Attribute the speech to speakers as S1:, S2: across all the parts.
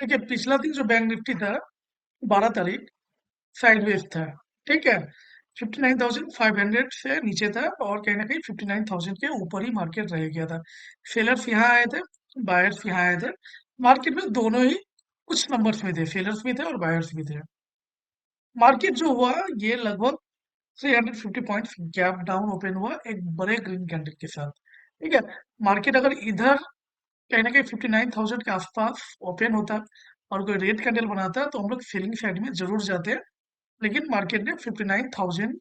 S1: देखिए पिछला दिन जो बैंक निफ्टी था 12 तारीख साइडवेज था। ठीक है, 59,500 से नीचे था और कहीं ना कहीं 59,000 के ऊपर ही मार्केट रह गया था। सेलर्स यहाँ आए थे, बायर्स यहाँ आए थे। मार्केट में दोनों ही कुछ नंबर्स में थे, सेलर्स भी थे और बायर्स भी थे। मार्केट जो हुआ ये लगभग 350 पॉइंट्स गैप डाउन ओपन हुआ एक बड़े ग्रीन कैंडल के साथ। ठीक है, मार्केट अगर इधर कहीं ना कहीं 59,000 के आसपास ओपन होता और कोई रेड कैंडल बनाता तो हम लोग सेलिंग साइड में जरूर जाते। लेकिन मार्केट ने 59,000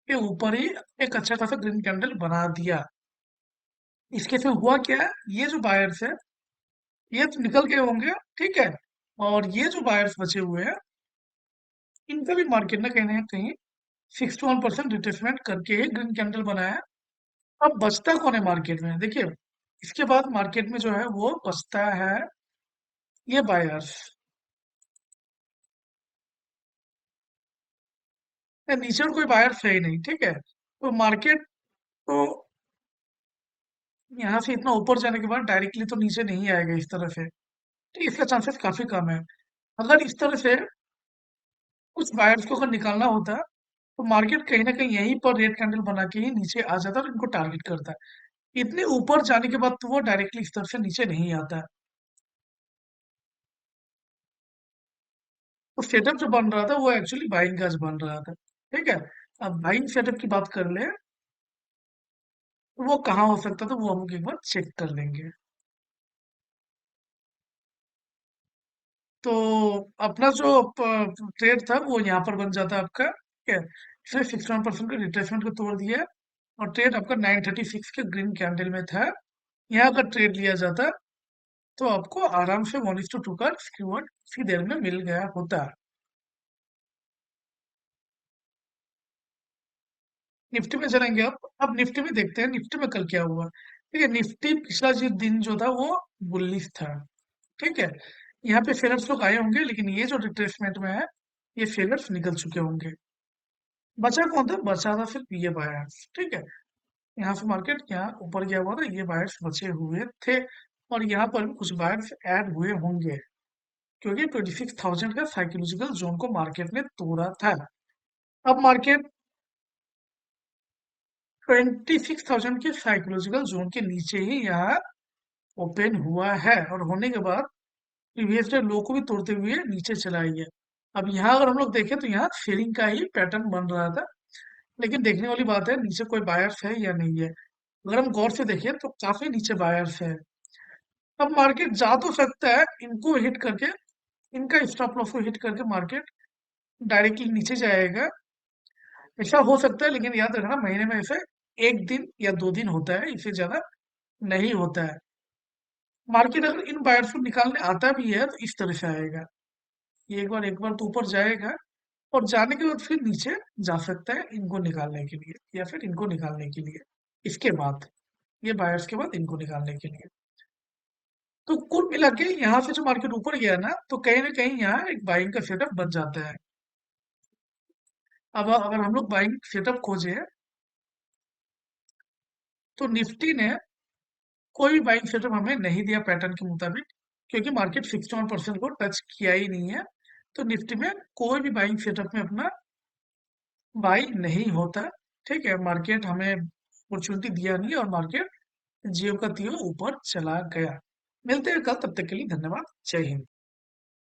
S1: के ऊपर ही एक अच्छा खासा ग्रीन कैंडल बना दिया। इसके से हुआ क्या है, ये जो बायर्स है ये तो निकल गए होंगे। ठीक है, और ये जो बायर्स बचे हुए हैं इनका भी मार्केट ना कहीं 61% रिट्रेसमेंट करके ही ग्रीन कैंडल बनाया। अब बचता कौन है मार्केट में, देखिए इसके बाद मार्केट में जो है वो बचता है ये बायर्स। नीचे और कोई बायर्स है ही नहीं। ठीक है, तो मार्केट तो यहाँ से इतना ऊपर जाने के बाद डायरेक्टली तो नीचे नहीं आएगा इस तरह से। तो इसका चांसेस काफी कम है। अगर इस तरह से कुछ बायर्स को अगर निकालना होता तो मार्केट कहीं ना कहीं यहीं पर रेड कैंडल बना के ही नीचे आ जाता और इनको टारगेट करता है। इतने ऊपर जाने के बाद तो वो डायरेक्टली इस तरह से नीचे नहीं आता है। तो सेटअप जो बन रहा था वो एक्चुअली बाइंग का बन रहा था। ठीक है, अब बाइंग सेटअप की बात कर ले तो वो कहाँ हो सकता था वो हम लोग एक बार चेक कर लेंगे। तो अपना जो ट्रेड था वो यहाँ पर बन जाता आपका। ठीक है, इसने 61% का रिट्रेसमेंट को तोड़ दिया है और ट्रेड आपका 936 के ग्रीन कैंडल में था। यहाँ अगर ट्रेड लिया जाता तो आपको आराम से 1:2 का रिवॉर्ड इसी देर में मिल गया होता। निफ्टी में चलेंगे। अब निफ्टी में देखते हैं निफ्टी में कल क्या हुआ। ठीक है, निफ्टी पिछला जो दिन जो था वो बुलिश था। ठीक है, यहाँ पे सेलर्स लोग आए होंगे लेकिन ये जो रिट्रेसमेंट में है ये सेलर्स निकल चुके होंगे। बचा कौन था, बचा था सिर्फ ये बायर्स। ठीक है, यहाँ से मार्केट यहाँ ऊपर गया हुआ था, ये बायर्स बचे हुए थे और यहाँ पर भी कुछ बायर्स ऐड हुए होंगे क्योंकि 26,000 का साइकोलॉजिकल जोन को मार्केट ने तोड़ा था। अब मार्केट 26,000 के साइकोलॉजिकल जोन के नीचे ही यहाँ ओपन हुआ है और होने के बाद प्रीवियस डे लो को भी तोड़ते हुए नीचे चला गया। अब यहाँ अगर हम लोग देखें तो यहाँ सेलिंग का ही पैटर्न बन रहा था। लेकिन देखने वाली बात है नीचे कोई बायर्स है या नहीं है। अगर हम गौर से देखें तो काफी नीचे बायर्स है। अब मार्केट जा तो सकता है इनको हिट करके, इनका स्टॉप लॉस को हिट करके मार्केट डायरेक्टली नीचे जाएगा। ऐसा हो सकता है लेकिन याद रखना महीने में ऐसे एक दिन या 2 दिन होता है, इससे ज्यादा नहीं होता है। मार्केट अगर इन बायर्स को निकालने आता भी है तो इस तरह से आएगा, ये एक बार तो ऊपर जाएगा और जाने के बाद फिर नीचे जा सकता है इनको निकालने के लिए या फिर इनको निकालने के लिए। इसके बाद ये बायर्स के बाद इनको निकालने के लिए। तो कुल मिला के यहाँ से जो मार्केट ऊपर गया तो कहीं ना कहीं यहाँ एक बाइंग का सेटअप बन जाता है। अब अगर हम लोग बाइंग सेटअप खोजे तो निफ्टी ने कोई भी बाइंग सेटअप हमें नहीं दिया पैटर्न के मुताबिक क्योंकि मार्केट 61% को टच किया ही नहीं है। तो निफ्टी में कोई भी बाइंग सेटअप में अपना बाई नहीं होता। ठीक है, मार्केट हमें अपॉर्चुनिटी दिया नहीं और मार्केट जियो का तियो ऊपर चला गया। मिलते हैं कल, तब तक के लिए धन्यवाद। जय हिंद।